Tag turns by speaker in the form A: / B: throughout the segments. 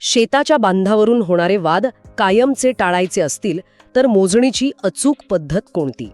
A: शेताच्या बांधावरून होणारे वाद कायमचे टाळायचे असतील तर मोजणीची अचूक पद्धत कोणती?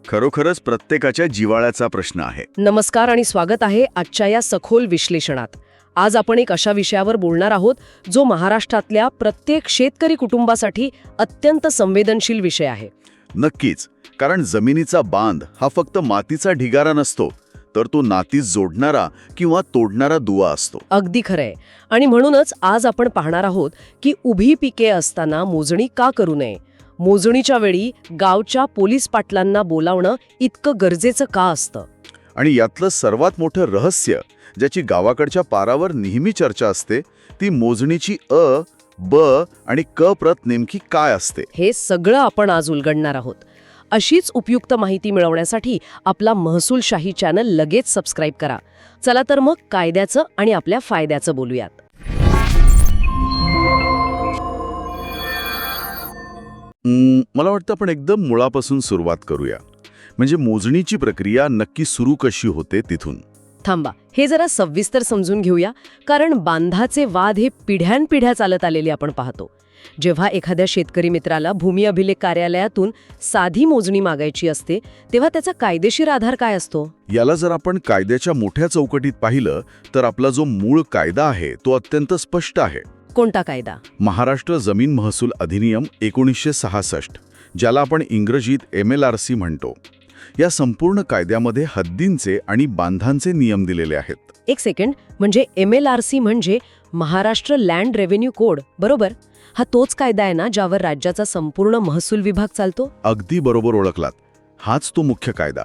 B: खरोखरच प्रत्येकाच्या जिव्हाळ्याचा प्रश्न आहे.
A: नमस्कार आणि स्वागत आहे आजच्या या सखोल विश्लेषणात. आज आपण एक अशा विषयावर बोलणार आहोत जो महाराष्ट्रातल्या प्रत्येक शेतकरी कुटुंबासाठी अत्यंत संवेदनशील विषय आहे.
B: नक्कीच, कारण जमिनीचा बांध हा फक्त मातीचा ढिगारा नसतो, तर तो नातीस जोडणारा किंवा तोडणारा दुवा असतो.
A: अगदी खरंय. आणि म्हणूनच आज आपण पाहणार आहोत की उभी पिके असताना मोजणी का करू नये, मोजणीच्या वेळी गावच्या पोलीस पाटलांना बोलावणं इतकं गरजेचं का असतं,
B: आणि यातलं सर्वात मोठं रहस्य, ज्याची गावाकडच्या पारावर नेहमी चर्चा असते, ती मोजणीची अ, ब आणि क प्रत नेमकी काय असते.
A: हे सगळं आपण आज उलगडणार आहोत. अशीच उपयुक्त माहिती मिळवण्यासाठी आपला महसूलशाही चॅनल लगेच सबस्क्राईब करा. चला तर मग कायद्याचं आणि आपल्या फायद्याचं बोलूयात.
B: मला वाटतं आपण एकदम मुळापासून सुरुवात करूया. म्हणजे मोजणीची प्रक्रिया नक्की सुरू कशी होते तिथून.
A: थांबा, हे जरा सविस्तर समजून घेऊया, कारण बांधाचे वाद हे पिढ्यानपिढ्या चालत आलेले आपण पाहतो. जेव्हा एखाद्या शेतकरी मित्राला भूमी अभिलेख कार्यालयातून साधी मोजणी मागायची असते, तेव्हा त्याचा कायदेशीर आधार काय असतो?
B: याला जर आपण कायद्याच्या मोठ्या चौकटीत पाहिलं तर आपला जो मूळ कायदा आहे तो अत्यंत स्पष्ट आहे.
A: कोणता कायदा?
B: महाराष्ट्र जमीन महसूल अधिनियम 1966, ज्याला आपण इंग्रजीत MLRC म्हणतो. या संपूर्ण कायद्यामध्ये हद्दींचे आणि बांधांचे नियम दिलेले आहेत.
A: एक सेकंड, म्हणजे MLRC म्हणजे महाराष्ट्र लँड रेव्हेन्यू कोड, बरोबर? हा तोच कायदा आहे ना ज्यावर राज्याचा संपूर्ण महसूल विभाग चालतो?
B: अगदी बरोबर ओळखलात. हाच तो मुख्य कायदा.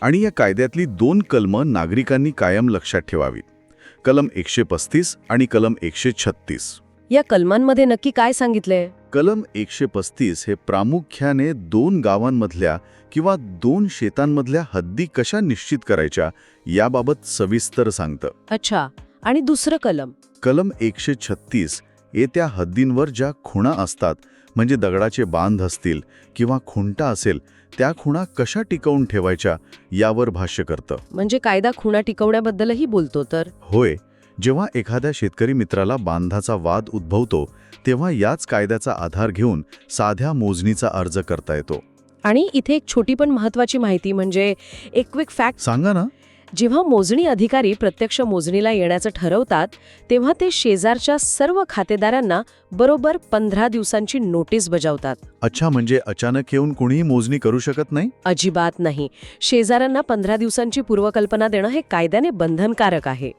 B: आणि या कायद्यातली 2 कलमं नागरिकांनी कायम लक्षात ठेवावी. कलम 135 आणि कलम 136.
A: या कलमांमध्ये नक्की काय सांगितलंय?
B: कलम 135 हे प्रामुख्याने 2 गावांमधल्या किंवा 2 शेतांमधल्या हद्दी कशा निश्चित करायच्या याबाबत सविस्तर सांगतं.
A: अच्छा, आणि दुसरं कलम?
B: कलम 136 त्या हद्दींवर ज्या खुणा असतात, म्हणजे दगडाचे बांध असतील किंवा खुंटा असेल, त्या खुणा कशा टिकवून ठेवायच्या यावर भाष्य करतं.
A: म्हणजे कायदा खुणा टिकवण्याबद्दलही बोलतो तर?
B: होय. जेव्हा एखाद्या शेतकरी मित्राला बांधाचा वाद उद्भवतो, तेव्हा याच कायद्याचा आधार घेऊन साध्या मोजणीचा अर्ज करता येतो.
A: आणि इथे एक छोटी पण महत्वाची माहिती, म्हणजे एक क्विक फॅक्ट
B: सांगा ना.
A: जेव्हा मोजणी अधिकारी प्रत्यक्ष मोजणीला येण्याचं ठरवतात, तेव्हा ते शेजारच्या सर्व खातेदारांना बरोबर 15 दिवसांची नोटीस बजावतात.
B: अच्छा, म्हणजे अचानक येऊन कुणीही मोजणी करू शकत नाही?
A: अजिबात नाही. शेजाऱ्यांना 15 दिवसांची पूर्वकल्पना देणं हे कायद्याने बंधनकारक आहे.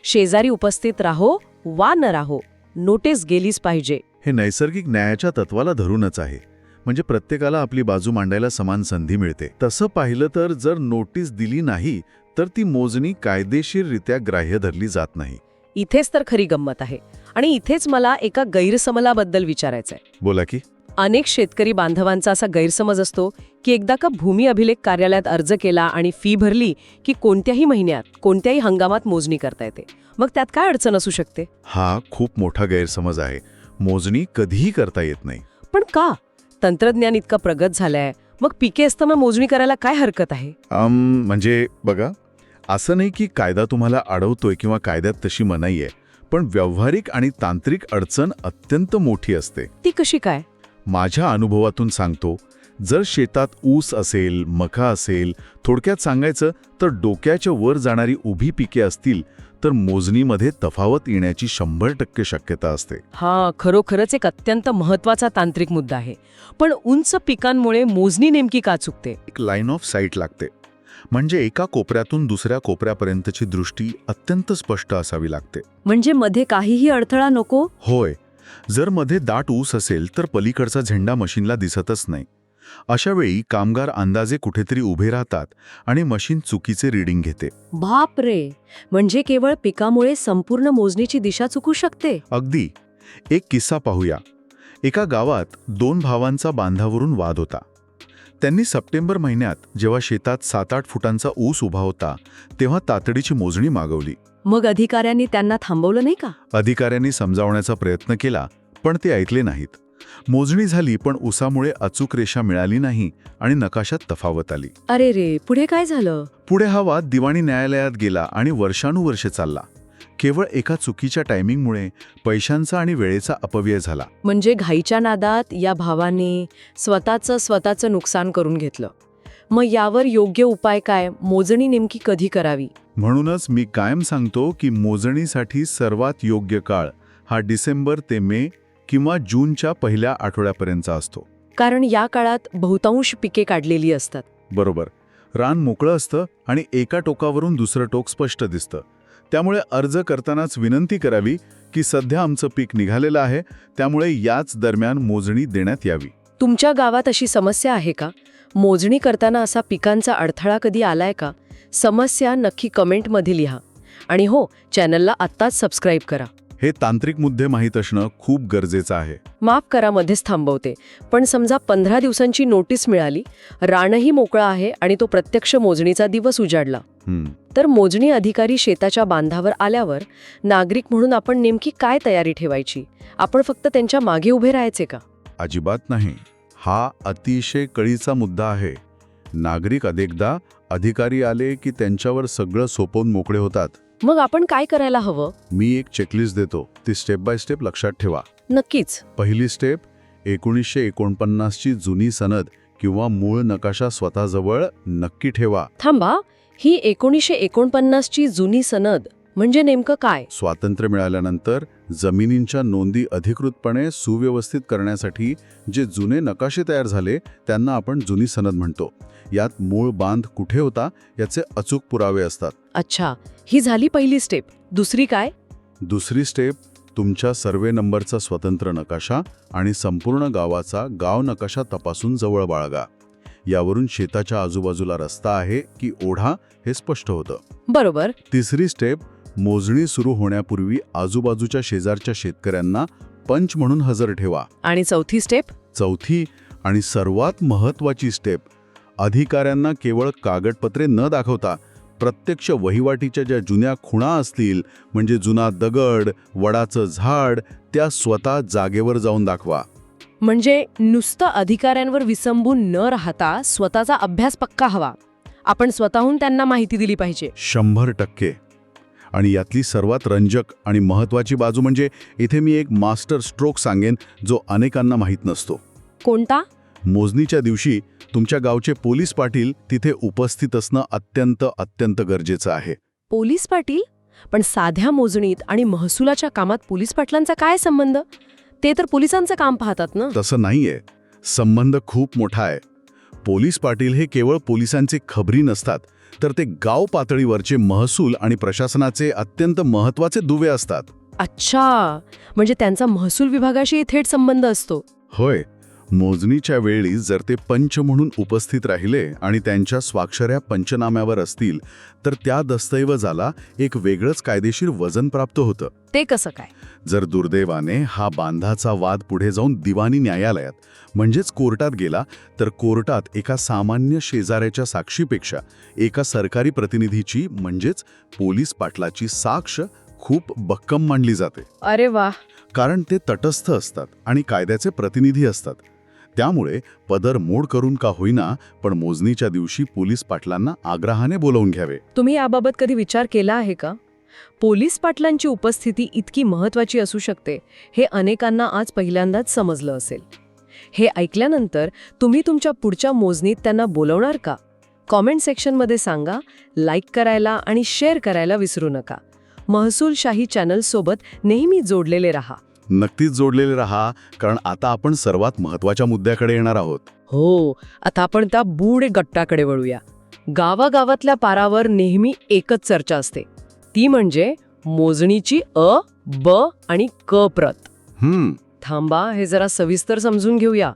A: शेजारी उपस्थित राहो वा न राहो, नोटीस गेलीच पाहिजे.
B: हे नैसर्गिक न्यायाच्या तत्वाला धरूनच आहे. म्हणजे प्रत्येकाला आपली बाजू मांडायला समान संधी मिळते. तसं पाहिलं तर जर नोटीस दिली नाही तर ती मोजणी कायदेशीररित्या ग्राह्य धरली जात नाही.
A: इथेच तर खरी गंमत आहे. आणि इथेच मला एका गैरसमजाबद्दल विचारायचंय.
B: बोला की.
A: अनेक शेतकरी बांधवांचा असा गैरसमज असतो की एकदा का भूमी अभिलेख कार्यालयात अर्ज केला आणि फी भरली की कोणत्याही महिन्यात, कोणत्याही हंगामात मोजणी करता येते. मग त्यात काय अडचण असू शकते?
B: हा खूप मोठा गैरसमज आहे. मोजणी कधीही करता येत नाही.
A: पण का? तंत्रज्ञान इतकं प्रगत झालंय, मग पिके असताना मोजणी करायला काय हरकत आहे?
B: म्हणजे बघा, असं नाही की कायदा तुम्हाला अडवतोय किंवा कायद्यात तशी मनाई आहे, पण व्यावहारिक आणि तांत्रिक अडचण अत्यंत मोठी असते.
A: ती कशी काय?
B: माझ्या अनुभवातून सांगतो. जर शेतात ऊस असेल, मका असेल, थोडक्यात सांगायचं तर डोक्याच्या वर जाणारी उभी पिके असतील, तर मोजणीमध्ये तफावत येण्याची 100% शक्यता असते.
A: हा खरोखरच एक अत्यंत महत्वाचा तांत्रिक मुद्दा आहे. पण उंच पिकांमुळे मोजणी नेमकी का चुकते?
B: एक लाईन ऑफ साईट लागते. म्हणजे एका कोपऱ्यातून दुसऱ्या कोपऱ्यापर्यंतची दृष्टी अत्यंत स्पष्ट असावी लागते.
A: म्हणजे मध्ये काहीही अडथळा नको?
B: होय. जर मध्ये दाट ऊस असेल तर पलीकडचा झेंडा मशीनला दिसतच नाही. अशा वेळी कामगार अंदाजे कुठेतरी उभे राहतात आणि मशीन चुकीचे रीडिंग घेते.
A: बाप रे, म्हणजे केवळ पिकामुळे संपूर्ण मोजणीची दिशा चुकू शकते?
B: अगदी. एक किस्सा पाहूया. एका गावात 2 भावांचा बांधावरून वाद होता. त्यांनी सप्टेंबर महिन्यात जेव्हा शेतात 7-8 फुटांचा ऊस उभा होता, तेव्हा तातडीची मोजणी मागवली.
A: मग अधिकाऱ्यांनी त्यांना थांबवलं नाही का?
B: अधिकाऱ्यांनी समजावण्याचा प्रयत्न केला, पण ते ऐकले नाहीत. मोजणी झाली, पण ऊसामुळे अचूक रेषा मिळाली नाही आणि नकाशात तफावत आली.
A: अरे रे, पुढे काय झालं?
B: पुढे हा वाद दिवाणी न्यायालयात गेला आणि वर्षानुवर्षे चालला. केवळ एका चुकीच्या टायमिंगमुळे पैशांचा आणि वेळेचा अपव्यय झाला.
A: म्हणजे घाईच्या नादात या भावाने स्वतःचं नुकसान करून घेतलं. मग यावर योग्य उपाय काय? मोजणी नेमकी कधी करावी?
B: म्हणूनच मी कायम सांगतो की मोजणीसाठी सर्वात योग्य काळ हा डिसेंबर ते मे किंवा जूनच्या पहिल्या आठवड्यापर्यंतचा असतो.
A: कारण या काळात बहुतांश पिके काढलेली असतात.
B: बरोबर. रान मोकळं असतं आणि एका टोकावरून दुसरं टोक स्पष्ट दिसतं. त्यामुळे अर्ज करतानाच विनंती करावी की सध्या आमचं पीक निघालेलं आहे, त्यामुळे याच दरम्यान मोजणी देण्यात यावी.
A: तुमच्या गावात अशी समस्या आहे का? मोजणी करताना असा पिकांचा अडथळा कधी आलाय का? समस्या नक्की कमेंटमध्ये लिहा. आणि हो, चॅनलला आत्ताच सबस्क्राईब करा.
B: हे तांत्रिक मुद्दे माहीत असणं खूप गरजेचं आहे.
A: माफ करा मध्येच थांबवते, पण समजा 15 दिवसांची नोटीस मिळाली, रानही मोकळं आहे आणि तो प्रत्यक्ष मोजणीचा दिवस उजाडला, तर मोजणी अधिकारी शेताच्या बांधावर आल्यावर नागरिक म्हणून आपण नेमकी काय तयारी ठेवायची? आपण फक्त त्यांच्या मागे उभे राहायचे का?
B: अजिबात नाही. हा अतिशय कळीचा मुद्दा आहे. नागरिक अनेकदा अधिकारी आले की त्यांच्यावर सगळं सोपवून मोकळे होतात.
A: मग आपण काय करायला हवं?
B: मी एक चेकलिस्ट देतो, ती स्टेप बाय स्टेप लक्षात ठेवा.
A: नक्कीच.
B: पहिली स्टेप, 1949 ची जुनी सनद किंवा मूळ नकाशा स्वतःजवळ नक्की ठेवा.
A: थांबा, ही 1949 ची जुनी सनद म्हणजे नेमकं काय?
B: स्वातंत्र्य मिळाल्यानंतर जमिनींच्या नोंदी अधिकृतपणे सुव्यवस्थित करण्यासाठी जे जुने नकाशे तयार झाले त्यांना आपण जुनी सनद म्हणतो. यात मूळ बांध कुठे होता याचे अचूक पुरावे असतात.
A: अच्छा, ही झाली पहिली स्टेप. दुसरी काय?
B: दुसरी स्टेप, तुमच्या सर्वे नंबरचा स्वतंत्र नकाशा आणि संपूर्ण गावाचा गाव नकाशा तपासून जवळ बाळगा. यावरून शेताच्या आजूबाजूला रस्ता आहे की ओढा हे स्पष्ट होतं.
A: बरोबर.
B: तिसरी स्टेप, मोजणी सुरू होण्यापूर्वी आजूबाजूच्या शेजारच्या शेतकऱ्यांना पंच म्हणून हजर ठेवा.
A: आणि चौथी स्टेप?
B: चौथी आणि सर्वात महत्त्वाची स्टेप, अधिकाऱ्यांना केवळ कागदपत्रे न दाखवता प्रत्यक्ष वहिवाटीच्या ज्या जुन्या खुणा असतील, म्हणजे जुना दगड, वडाचं झाड, त्या स्वतः जागेवर जाऊन दाखवा.
A: म्हणजे नुसतं अधिकाऱ्यांवर विसंबून न राहता स्वतःचा अभ्यास पक्का हवा. आपण स्वतःहून त्यांना माहिती दिली पाहिजे.
B: 100%. आणि यातली सर्वात रंजक आणि महत्त्वाची बाजू म्हणजे इथे मी एक मास्टर स्ट्रोक सांगेन जो अनेकांना माहीत नसतो.
A: कोणता?
B: मोजणीच्या दिवशी तुमच्या गावचे पोलीस पाटील तिथे उपस्थित असणं अत्यंत गरजेचं आहे.
A: पोलीस पाटील? पण साध्या मोजणीत आणि महसुलाच्या कामात पोलीस पाटलांचा काय संबंध? ते तर पोलिसांचं काम पाहतात ना.
B: तसं नाहीये. संबंध खूप मोठा आहे. पोलीस पाटील हे केवळ पोलिसांचे खबरी नसतात, तर ते गाव पातळीवरचे महसूल आणि प्रशासनाचे अत्यंत महत्त्वाचे दुवे असतात.
A: अच्छा, म्हणजे त्यांचा महसूल विभागाशी थेट संबंध असतो.
B: होय. मोजणीच्या वेळी जर ते पंच म्हणून उपस्थित राहिले आणि त्यांच्या स्वाक्षऱ्या पंचनाम्यावर असतील तर त्या दस्तऐवजाला एक वेगळंच कायदेशीर वजन प्राप्त होतं.
A: ते कसं काय?
B: जर दुर्दैवाने हा बांधाचा वाद पुढे जाऊन दिवाणी न्यायालयात म्हणजेच कोर्टात गेला तर कोर्टात एका सामान्य शेजाऱ्याच्या साक्षीपेक्षा एका सरकारी प्रतिनिधीची म्हणजेच पोलीस पाटलाची साक्ष खूप भक्कम मानली जाते.
A: अरे वा.
B: कारण ते तटस्थ असतात आणि कायद्याचे प्रतिनिधी असतात. त्यामुळे पदर मोड करून का होईना पण मोजणीच्या दिवशी पोलीस पाटलांना आग्रहाने बोलावून घ्यावे.
A: तुम्ही याबाबत कधी विचार केला आहे का? पोलीस पाटलांची उपस्थिती इतकी महत्त्वाची असू शकते हे अनेकांना आज पहिल्यांदाच समजलं असेल. हे ऐकल्यानंतर तुम्ही तुमच्या पुढच्या मोजणीत त्यांना बोलवणार का? कॉमेंट सेक्शनमध्ये सांगा. लाईक करायला आणि शेअर करायला विसरू नका. महसूलशाही चॅनलसोबत नेहमी जोडलेले रहा.
B: नक्कीच जोडलेले रहा, कारण आता आपण सर्वात महत्त्वाच्या मुद्द्याकडे येणार आहोत.
A: हो, आता आपण त्या बूढ गट्टाकडे वळूया. गावागावातल्या पारावर नेहमी एकच चर्चा असते, ती म्हणजे मोजणीची अ, ब आणि क प्रत. थांबा, हे जरा सविस्तर समजून घेऊया.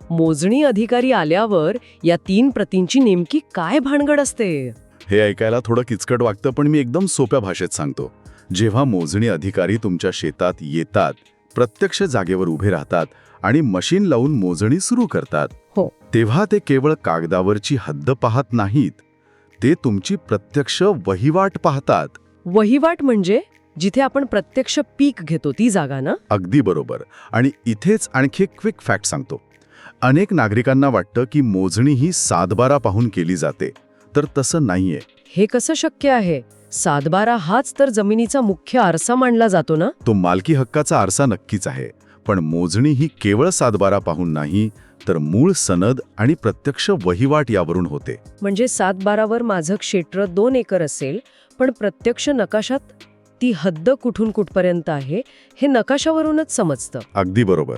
A: मोजणी अधिकारी आल्यावर या 3 प्रतींची नेमकी काय भानगड असते?
B: हे ऐकायला थोडं किचकट वाटतं, पण मी एकदम सोप्या भाषेत सांगतो. जेव्हा मोजणी अधिकारी तुमच्या शेतात येतात, प्रत्यक्ष जागेवर उभे राहतात आणि मशीन लावून मोजणी सुरू करतात,
A: हो,
B: तेव्हा ते केवळ कागदावरची हद्द पाहत नाहीत, ते तुमची प्रत्यक्ष वहिवाट पाहतात.
A: वहिवाट म्हणजे जिथे आपण प्रत्यक्ष पीक घेतो ती जागा ना?
B: अगदी बरोबर. आणि इथेच आणखी एक क्विक फॅक्ट सांगतो. अनेक नागरिकांना वाटतं की मोजणी ही सातबारा पाहून केली जाते, तर तसं नाहीये.
A: हे कसं शक्य आहे? सातबारा हाच तर जमिनीचा मुख्य आरसा मानला जातो ना?
B: तो मालकी हक्काचा आरसा नक्कीच आहे, पण मोजणी ही केवळ सातबारा पाहून नाही, तर मूळ सनद आणि प्रत्यक्ष वहिवाट यावरून होते.
A: म्हणजे सातबारावर माझं क्षेत्र 2 एकर असेल, पण प्रत्यक्ष नकाशात ती हद्द कुठून कुठपर्यंत आहे हे नकाशावरूनच समजतं.
B: अगदी बरोबर.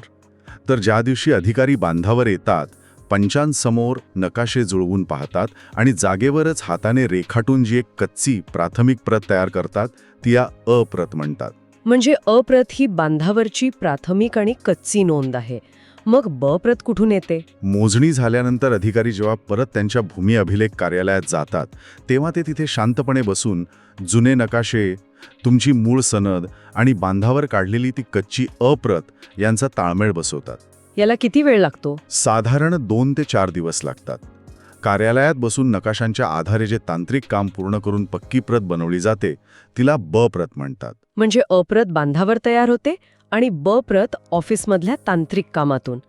B: तर ज्या दिवशी अधिकारी बांधावर येतात, पंचांसमोर नकाशे जुळवून पाहतात आणि जागेवरच हाताने रेखाटून जी एक कच्ची प्राथमिक प्रत तयार करतात, ती या अप्रत म्हणतात.
A: म्हणजे अप्रत ही बांधावरची प्राथमिक आणि कच्ची नोंद आहे. मग ब प्रत कुठून येते?
B: मोजणी झाल्यानंतर अधिकारी जेव्हा परत त्यांच्या भूमी अभिलेख कार्यालयात जातात, तेव्हा ते तिथे शांतपणे बसून जुने नकाशे, तुमची मूळ सनद आणि बांधावर काढलेली ती कच्ची अप्रत यांचा ताळमेळ बसवतात.
A: याला किती वेळ लागतो?
B: साधारण 2 ते 4 दिवस लागतात. कार्यालयात बसून नकाशांच्या आधारे जे तांत्रिक काम पूर्ण करून पक्की प्रत बनवली जाते, तिला ब प्रत म्हणतात.
A: म्हणजे अप्रत बांधावर तयार होते आणि ब प्रत ऑफिसमधल्या तांत्रिक कामातून.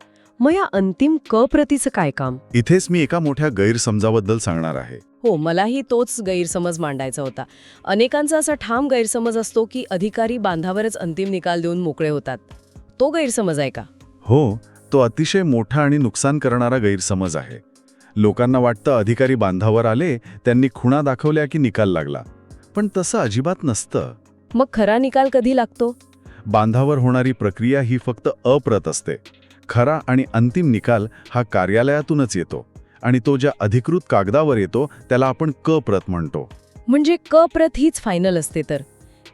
A: मग या अंतिम क प्रतीचं काय काम?
B: इथेच मी एका मोठ्या गैरसमजाबद्दल सांगणार आहे.
A: हो, मलाही तोच गैरसमज मांडायचा होता. अनेकांचा असा ठाम गैरसमज असतो की अधिकारी बांधावरच अंतिम निकाल देऊन मोकळे होतात. तो गैरसमज आहे का?
B: हो, तो अतिशय मोठा आणि नुकसान करणारा गैरसमज आहे. लोकांना वाटतं अधिकारी बांधावर आले, त्यांनी खुणा दाखवल्या की निकाल लागला. पण तसं अजिबात नसतं.
A: मग खरा निकाल कधी लागतो?
B: बांधावर होणारी प्रक्रिया ही फक्त अप्रत असते. खरा आणि अंतिम निकाल हा कार्यालयातूनच येतो आणि तो ज्या अधिकृत कागदावर येतो त्याला आपण क प्रत म्हणतो.
A: म्हणजे क प्रत हीच फायनल असते. तर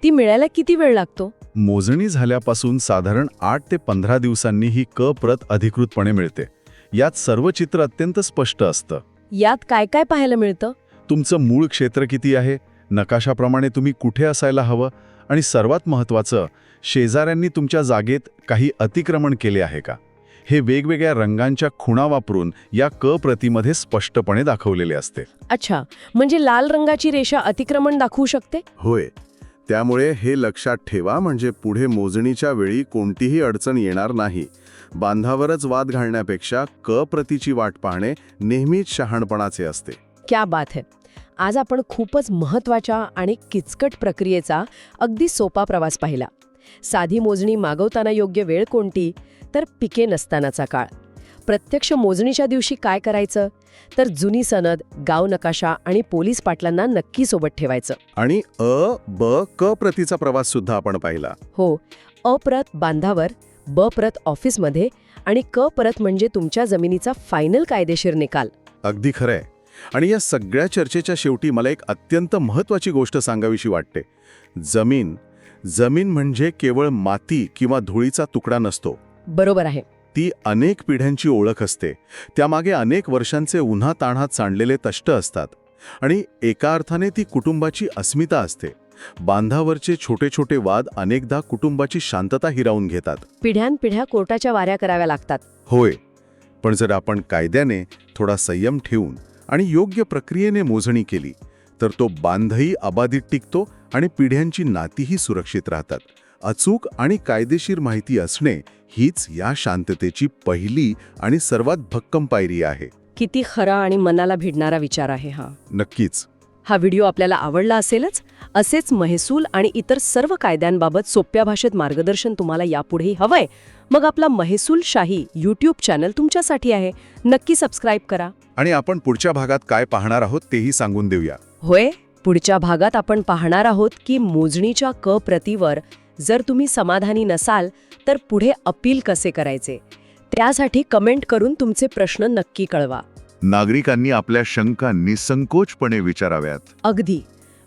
A: ती मिळायला किती वेळ लागतो?
B: मोजणी झाल्यापासून साधारण 8 ते 15 दिवसांनी ही क प्रत अधिकृतपणे मिळते. यात सर्व चित्र अत्यंत स्पष्ट असतं.
A: यात काय काय पाहायला मिळतं?
B: तुमचं मूळ क्षेत्र किती आहे, नकाशाप्रमाणे तुम्ही कुठे असायला हवं आणि सर्वात महत्त्वाचं, शेजाऱ्यांनी तुमच्या जागेत काही अतिक्रमण केले आहे का, हे वेगवेगळ्या रंगांच्या खुणा वापरून या क प्रतीमध्ये स्पष्टपणे दाखवलेले असते.
A: अच्छा, म्हणजे लाल रंगाची रेषा अतिक्रमण दाखवू शकते?
B: होय. त्यामुळे हे लक्षात ठेवा, म्हणजे पुढे मोजणीच्या वेळी कोणतीही अडचण येणार नाही. बांधावरच वाद घालण्यापेक्षा क प्रतीची वाट पाहणे नेहमीच शहाणपणाचे असते.
A: क्या बात है. आज आपण खूपच महत्त्वाच्या आणि किचकट प्रक्रियेचा अगदी सोपा प्रवास पाहिला. साधी मोजणी मागवताना योग्य वेळ कोणती? तर पिके नसतानाचा काळ. प्रत्यक्ष मोजणीच्या दिवशी काय करायचं? तर जुनी सनद, गाव नकाशा आणि पोलीस पाटलांना नक्की सोबत ठेवायचं.
B: आणि ब क प्रतीचा प्रवास सुद्धा आपण पाहिला.
A: हो, अप्रत बांधावर, ब प्रत ऑफिसमध्ये आणि क प्रत म्हणजे तुमच्या जमिनीचा फायनल कायदेशीर निकाल.
B: अगदी खरंय. आणि या सगळ्या चर्चेच्या शेवटी मला एक अत्यंत महत्त्वाची गोष्ट सांगावीशी वाटते. जमीन म्हणजे केवळ माती किंवा धुळीचा तुकडा नसतो.
A: बरोबर आहे.
B: ती अनेक पिढ्यांची ओळख असते. त्यामागे अनेक वर्षांचे उन्हातान्हात सांडलेले कष्ट असतात आणि एका अर्थाने ती कुटुंबाची अस्मिता असते. बांधावरचे छोटे छोटे वाद अनेकदा कुटुंबाची शांतता हिरावून घेतात.
A: पिढ्यानपिढ्या कोर्टाच्या वाऱ्या कराव्या लागतात.
B: होय, पण जर आपण कायद्याने थोडा संयम ठेवून आणि योग्य प्रक्रियेने मोजणी केली तर तो बांधही अबाधित टिकतो आणि पिढ्यांची नातीही सुरक्षित राहतात. अचूक आणि कायदेशीर माहिती असणे हीच या शांततेची पहिली आणि सर्वात भक्कम पायरी आहे.
A: किती खरा आणि मनाला भिडणारा विचार आहे हा.
B: नक्कीच.
A: हा व्हिडिओ आपल्याला आवडला असेलच. असेच महसूल आणि इतर सर्व कायद्यांबाबत सोप्या भाषेत मार्गदर्शन तुम्हाला यापुढेही हवंय? मग आपला महसूलशाही यूट्यूब चॅनल तुमच्यासाठी आहे. नक्की सबस्क्राईब करा.
B: आणि आपण पुढच्या भागात काय पाहणार आहोत तेही सांगून देऊया.
A: होय, पुढच्या भागात आपण पाहणार आहोत की मोजणीच्या क प्रतीवर जर तुम्ही समाधानी नसाल तर पुढे अपील कसे करायचे. त्यासाठी कमेंट करून तुमचे प्रश्न नक्की कळवा.
B: नागरिकांनी आपल्या शंका निसंकोचपणे विचाराव्यात.
A: अगदी.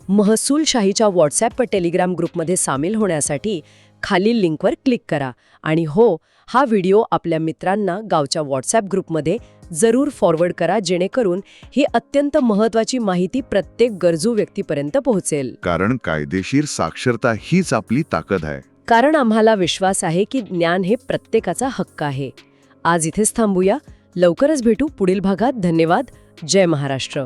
A: महसूलशाहीच्या व्हॉट्सॲप व टेलिग्राम ग्रुपमध्ये सामील होण्यासाठी खालील लिंकवर क्लिक करा. आणि हो, हा व्हिडिओ आपल्या मित्रांना गावच्या व्हॉट्सॲप ग्रुपमध्ये जरूर फॉरवर्ड करा, जेणेकरून ही अत्यंत महत्त्वाची माहिती प्रत्येक गरजू व्यक्तीपर्यंत पोहोचेल.
B: कारण कायदेशीर साक्षरता हीच आपली ताकद आहे.
A: कारण आम्हाला विश्वास आहे की ज्ञान हे प्रत्येकाचा हक्क आहे. आज इथेच थांबूया. लवकरच भेटू पुढील भागात. धन्यवाद. जय महाराष्ट्र.